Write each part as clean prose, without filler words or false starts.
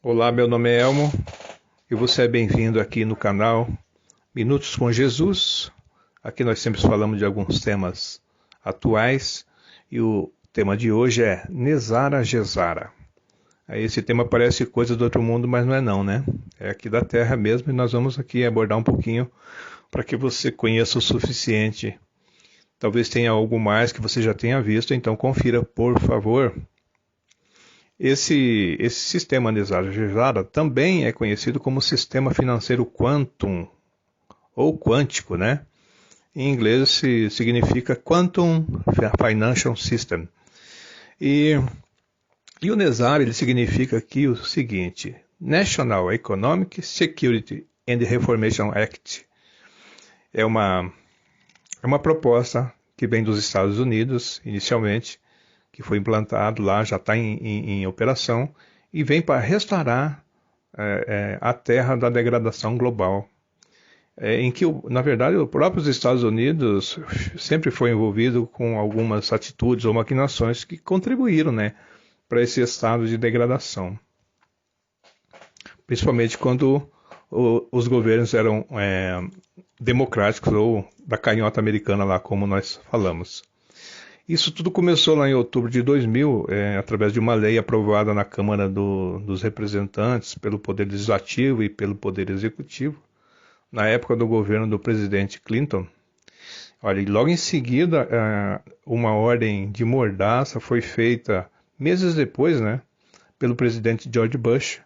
Olá, meu nome é Elmo e você é bem-vindo aqui no canal Minutos com Jesus. Aqui nós sempre falamos de alguns temas atuais e o tema de hoje é Nezara Gezara. Esse tema parece coisa do outro mundo, mas não é não, né? É aqui da Terra mesmo e nós vamos aqui abordar um pouquinho para que você conheça o suficiente. Talvez tenha algo mais que você já tenha visto, então confira, por favor. Esse sistema Nezara Gezara também é conhecido como sistema financeiro quantum ou quântico, né? Em inglês significa Quantum Financial System. E o Nezara ele significa aqui o seguinte: National Economic Security and Reformation Act. É uma proposta que vem dos Estados Unidos inicialmente, que foi implantado lá, já está em operação, e vem para restaurar a terra da degradação global. Em que, na verdade, os próprios Estados Unidos sempre foi envolvido com algumas atitudes ou maquinações que contribuíram, né, para esse estado de degradação. Principalmente quando os governos eram democráticos ou da canhota americana lá, como nós falamos. Isso tudo começou lá em outubro de 2000, através de uma lei aprovada na Câmara dos Representantes pelo Poder Legislativo e pelo Poder Executivo, na época do governo do presidente Clinton. Olha, e logo em seguida, uma ordem de mordaça foi feita meses depois, né, pelo presidente George Bush,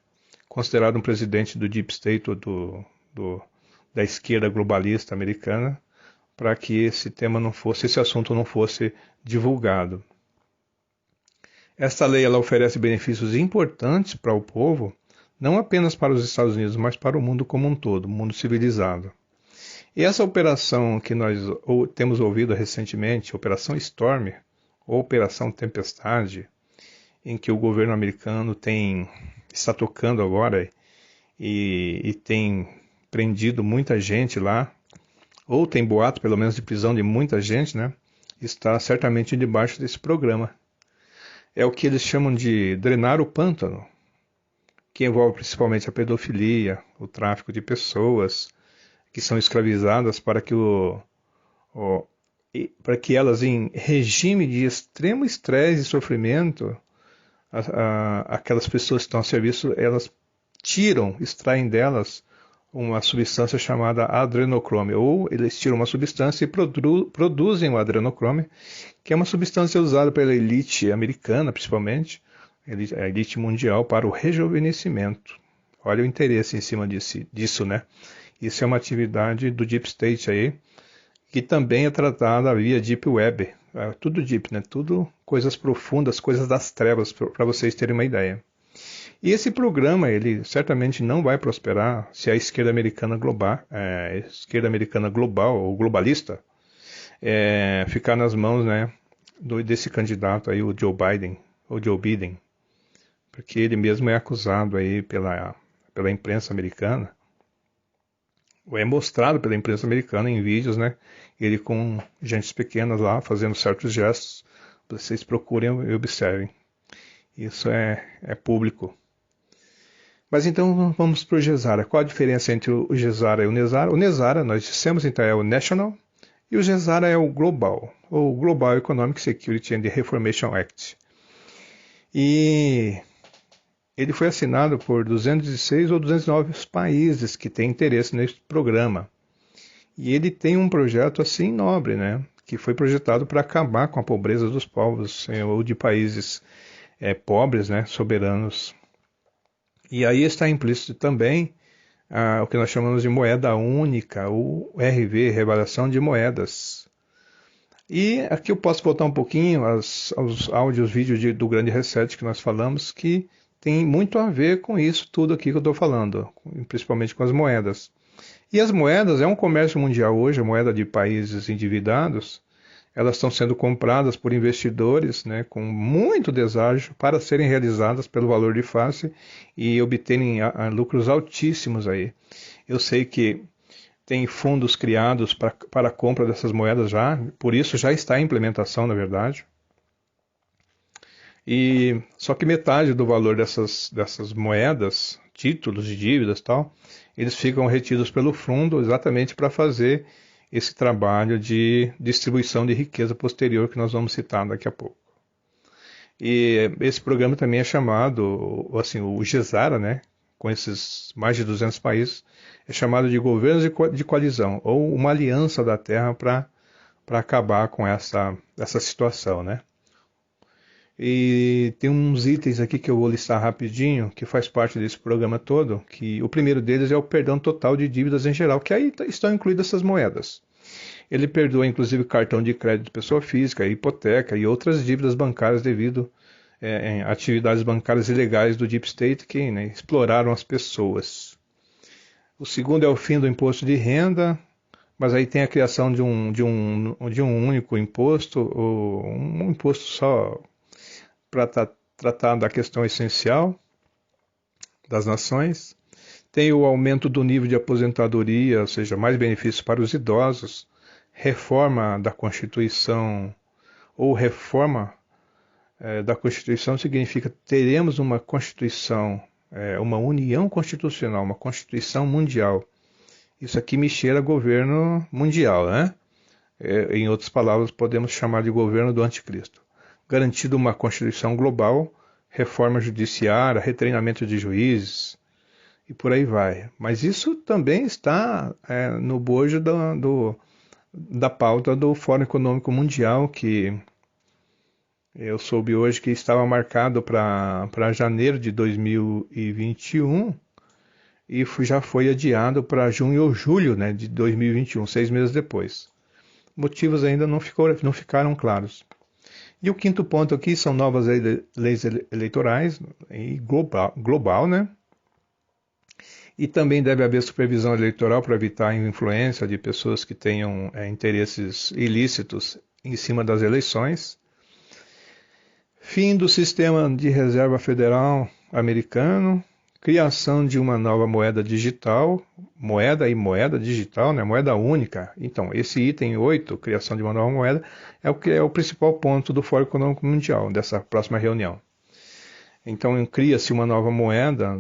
considerado um presidente do Deep State, da esquerda globalista americana, para que esse assunto não fosse divulgado. Esta lei ela oferece benefícios importantes para o povo, não apenas para os Estados Unidos, mas para o mundo como um todo, o mundo civilizado. E essa operação que nós temos ouvido recentemente, Operação Storm, ou Operação Tempestade, em que o governo americano está tocando agora e tem prendido muita gente lá, ou tem boato, pelo menos, de prisão de muita gente, né? Está certamente debaixo desse programa. É o que eles chamam de drenar o pântano, que envolve principalmente a pedofilia, o tráfico de pessoas que são escravizadas para que elas, em regime de extremo estresse e sofrimento, aquelas pessoas que estão a serviço, elas extraem delas uma substância chamada adrenocrome, ou eles tiram uma substância e produzem o adrenocrome, que é uma substância usada pela elite americana, principalmente, a elite mundial, para o rejuvenescimento. Olha o interesse em cima disso, né? Isso é uma atividade do Deep State aí, que também é tratada via Deep Web. Tudo Deep, né? Tudo coisas profundas, coisas das trevas, para vocês terem uma ideia. E esse programa, ele certamente não vai prosperar se a esquerda americana global ou globalista ficar nas mãos, né, desse candidato aí, o Joe Biden, ou Joe Biden, porque ele mesmo é acusado aí pela imprensa americana, ou é mostrado pela imprensa americana em vídeos, né, ele com gentes pequenas lá, fazendo certos gestos. Vocês procurem e observem. Isso é público. Mas então vamos para o Gezara. Qual a diferença entre o Gezara e o Nezara? O Nezara, nós dissemos, então, é o National, e o Gezara é o Global, ou Global Economic Security and Reformation Act. E ele foi assinado por 206 ou 209 países que têm interesse nesse programa. E ele tem um projeto assim nobre, né? Que foi projetado para acabar com a pobreza dos povos ou de países pobres, né? Soberanos. E aí está implícito também o que nós chamamos de moeda única, o RV, Revelação de Moedas. E aqui eu posso voltar um pouquinho aos áudios, vídeos do Grande Reset que nós falamos, que tem muito a ver com isso tudo aqui que eu estou falando, principalmente com as moedas. E as moedas é um comércio mundial hoje, a moeda de países endividados, elas estão sendo compradas por investidores, né, com muito deságio para serem realizadas pelo valor de face e obterem lucros altíssimos aí. Eu sei que tem fundos criados para a compra dessas moedas já, por isso já está em implementação, na verdade. E só que metade do valor dessas moedas, títulos de dívidas e tal, eles ficam retidos pelo fundo exatamente para fazer esse trabalho de distribuição de riqueza posterior que nós vamos citar daqui a pouco. E esse programa também é chamado, assim, o GESARA, né, com esses mais de 200 países, é chamado de governos de coalizão, ou uma aliança da Terra para acabar com essa situação, né? E tem uns itens aqui que eu vou listar rapidinho, que faz parte desse programa todo, que o primeiro deles é o perdão total de dívidas em geral, que aí estão incluídas essas moedas. Ele perdoa inclusive cartão de crédito de pessoa física, hipoteca e outras dívidas bancárias devido em atividades bancárias ilegais do Deep State que, né, exploraram as pessoas. O segundo é o fim do imposto de renda, mas aí tem a criação de um único imposto, ou um imposto só para tratar da questão essencial das nações. Tem o aumento do nível de aposentadoria, ou seja, mais benefícios para os idosos, reforma da Constituição, ou reforma da Constituição significa teremos uma Constituição, uma união constitucional, uma Constituição mundial. Isso aqui me cheira a governo mundial, né? Em outras palavras, podemos chamar de governo do anticristo. Garantido uma Constituição global, reforma judiciária, retreinamento de juízes e por aí vai. Mas isso também está no bojo da pauta do Fórum Econômico Mundial, que eu soube hoje que estava marcado para janeiro de 2021 e já foi adiado para junho ou julho, né, de 2021, 6 meses depois. Motivos ainda não ficaram claros. E o quinto ponto aqui são novas leis eleitorais e global, né? E também deve haver supervisão eleitoral para evitar a influência de pessoas que tenham interesses ilícitos em cima das eleições. Fim do sistema de reserva federal americano. Criação de uma nova moeda digital, moeda digital, né? Moeda única. Então, esse item 8, criação de uma nova moeda, é o que é o principal ponto do Fórum Econômico Mundial, dessa próxima reunião. Então, cria-se uma nova moeda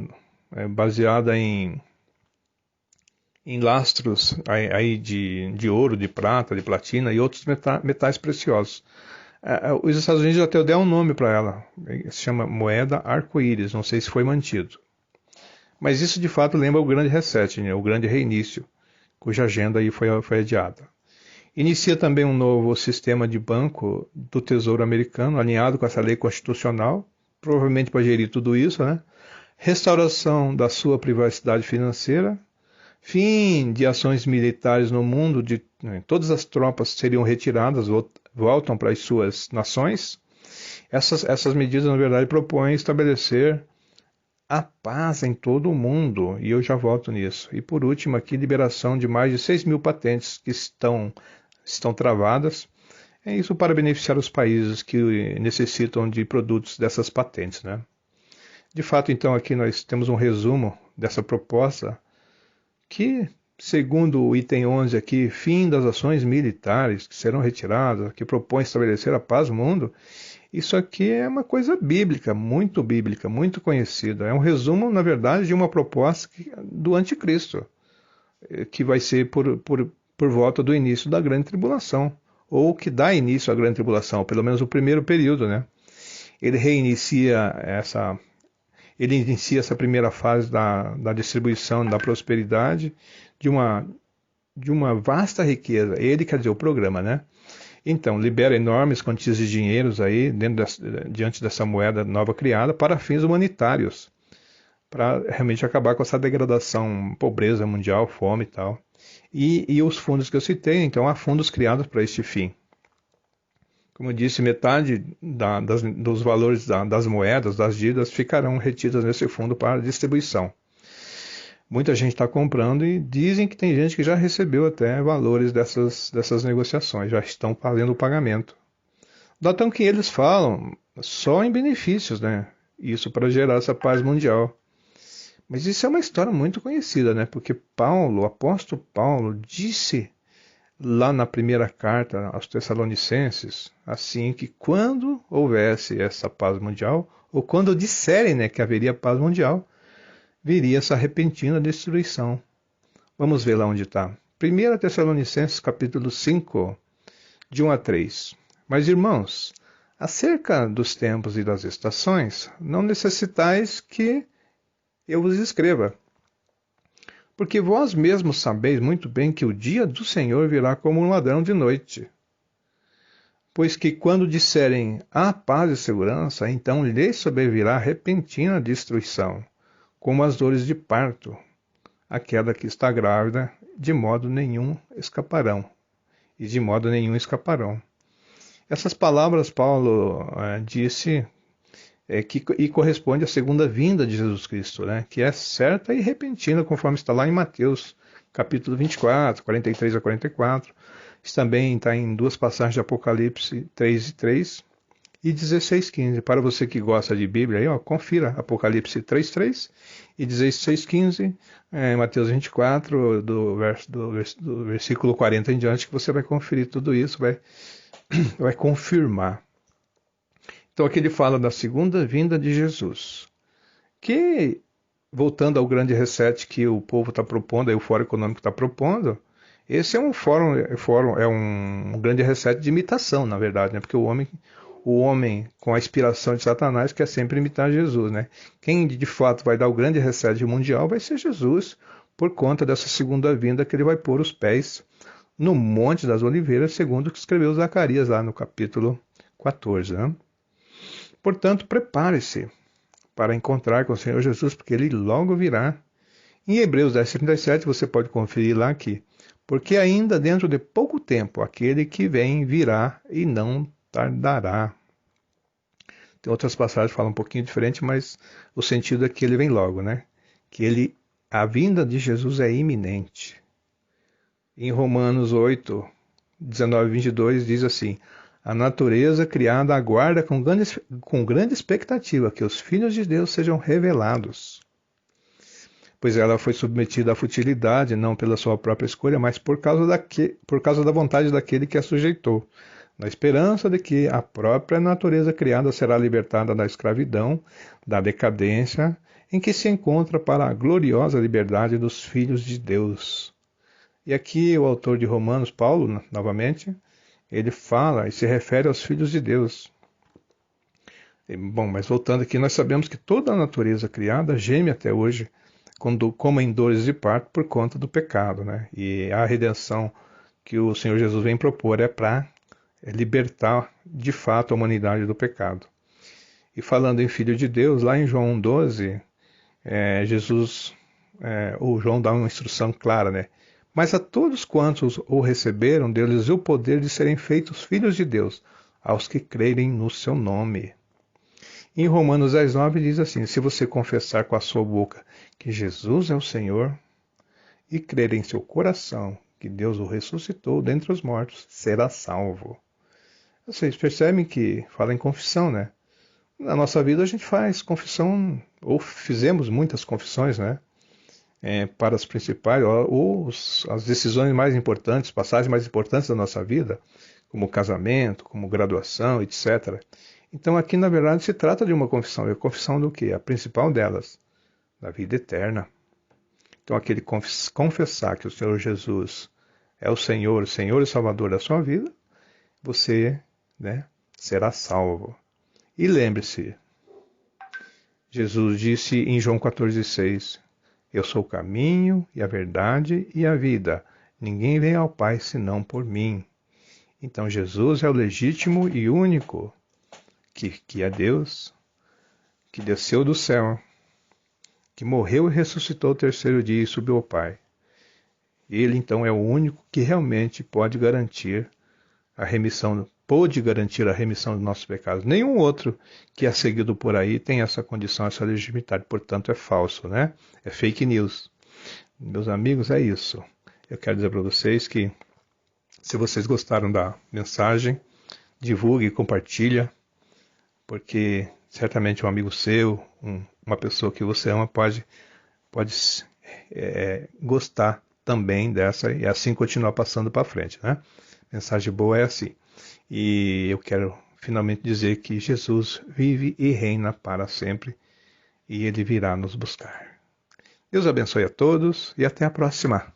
baseada em lastros aí de ouro, de prata, de platina e outros metais preciosos. Os Estados Unidos até deram um nome para ela, se chama moeda arco-íris, não sei se foi mantido. Mas isso de fato lembra o grande reset, né? O grande reinício, cuja agenda aí foi adiada. Inicia também um novo sistema de banco do Tesouro Americano, alinhado com essa lei constitucional, provavelmente para gerir tudo isso, né? Restauração da sua privacidade financeira, fim de ações militares no mundo, todas as tropas seriam retiradas, voltam para as suas nações. Essas medidas, na verdade, propõem estabelecer a paz em todo o mundo, e eu já volto nisso. E por último aqui, liberação de mais de 6.000 patentes que estão travadas. É isso para beneficiar os países que necessitam de produtos dessas patentes, né? De fato, então, aqui nós temos um resumo dessa proposta que, segundo o item 11 aqui, fim das ações militares que serão retiradas, que propõe estabelecer a paz no mundo. Isso aqui é uma coisa bíblica, muito conhecida. É um resumo, na verdade, de uma proposta do anticristo, que vai ser por volta do início da grande tribulação, ou que dá início à grande tribulação, pelo menos o primeiro período, né? Ele inicia essa primeira fase da distribuição da prosperidade de uma vasta riqueza. Ele quer dizer o programa, né? Então, libera enormes quantias de dinheiros aí diante dessa moeda nova criada para fins humanitários, para realmente acabar com essa degradação, pobreza mundial, fome e tal. E os fundos que eu citei, então, há fundos criados para este fim. Como eu disse, metade dos valores das moedas, das dívidas, ficarão retidas nesse fundo para distribuição. Muita gente está comprando e dizem que tem gente que já recebeu até valores dessas negociações, já estão fazendo o pagamento. Datam que eles falam só em benefícios, né? Isso para gerar essa paz mundial. Mas isso é uma história muito conhecida, né? Porque o apóstolo Paulo, disse lá na primeira carta aos Tessalonicenses, assim que quando houvesse essa paz mundial, ou quando disserem, né, que haveria paz mundial, viria essa repentina destruição. Vamos ver lá onde está. 1 Tessalonicenses capítulo 5, de 1 a 3. Mas, irmãos, acerca dos tempos e das estações, não necessitais que eu vos escreva. Porque vós mesmos sabeis muito bem que o dia do Senhor virá como um ladrão de noite. Pois que quando disserem há paz e segurança, então lhes sobrevirá repentina destruição, como as dores de parto. Aquela que está grávida, de modo nenhum escaparão. E de modo nenhum escaparão. Essas palavras Paulo disse e corresponde à segunda vinda de Jesus Cristo, né, que é certa e repentina, conforme está lá em Mateus, capítulo 24, 43 a 44. Isso também está em duas passagens de Apocalipse 3 e 3 e 16, 15. Para você que gosta de Bíblia, aí, confira Apocalipse 3, 3 e 16, 15, Mateus 24, do versículo 40 em diante, que você vai conferir tudo isso, vai confirmar. Então aqui ele fala da segunda vinda de Jesus, que, voltando ao grande reset que o povo está propondo, aí o Fórum Econômico está propondo, esse é um um grande reset de imitação, na verdade, né? Porque o homem com a inspiração de Satanás quer sempre imitar Jesus, né? Quem de fato vai dar o grande reset mundial vai ser Jesus, por conta dessa segunda vinda que ele vai pôr os pés no Monte das Oliveiras, segundo o que escreveu Zacarias lá no capítulo 14, né? Portanto, prepare-se para encontrar com o Senhor Jesus, porque ele logo virá. Em Hebreus 10:37 você pode conferir lá aqui. Porque ainda dentro de pouco tempo aquele que vem virá e não tardará. Tem outras passagens que falam um pouquinho diferente, mas o sentido é que ele vem logo, né? A vinda de Jesus é iminente. Em Romanos 8, 19 e 22 diz assim: a natureza criada aguarda com grande expectativa que os filhos de Deus sejam revelados. Pois ela foi submetida à futilidade, não pela sua própria escolha, mas por causa da vontade daquele que a sujeitou, na esperança de que a própria natureza criada será libertada da escravidão, da decadência, em que se encontra para a gloriosa liberdade dos filhos de Deus. E aqui o autor de Romanos, Paulo, novamente, ele fala e se refere aos filhos de Deus. Bom, mas voltando aqui, nós sabemos que toda a natureza criada geme até hoje, como em dores de parto, por conta do pecado, né? E a redenção que o Senhor Jesus vem propor é para libertar de fato a humanidade do pecado. E falando em Filho de Deus, lá em João 12, o João dá uma instrução clara, né? Mas a todos quantos o receberam, deu-lhes o poder de serem feitos filhos de Deus, aos que crerem no seu nome. Em Romanos 10:9 diz assim: se você confessar com a sua boca que Jesus é o Senhor e crer em seu coração que Deus o ressuscitou dentre os mortos, será salvo. Vocês percebem que fala em confissão, né? Na nossa vida a gente faz confissão, ou fizemos muitas confissões, né? Para as principais, ou as decisões mais importantes, passagens mais importantes da nossa vida, como casamento, como graduação, etc. Então aqui na verdade se trata de uma confissão. É a confissão do quê? A principal delas, da vida eterna. Então aquele confessar que o Senhor Jesus é o Senhor e Salvador da sua vida, você, né, será salvo. E lembre-se, Jesus disse em João 14,6: eu sou o caminho e a verdade e a vida. Ninguém vem ao Pai senão por mim. Então Jesus é o legítimo e único, que é Deus, que desceu do céu, que morreu e ressuscitou o terceiro dia e subiu ao Pai. Ele então é o único que realmente pode garantir a remissão dos nossos pecados. Nenhum outro que é seguido por aí tem essa condição, essa legitimidade. Portanto, é falso, né? É fake news. Meus amigos, é isso. Eu quero dizer para vocês que, se vocês gostaram da mensagem, divulgue e compartilha, porque certamente um amigo seu, uma pessoa que você ama, pode gostar também dessa e assim continuar passando para frente, né? Mensagem boa é assim. E eu quero finalmente dizer que Jesus vive e reina para sempre e ele virá nos buscar. Deus abençoe a todos e até a próxima.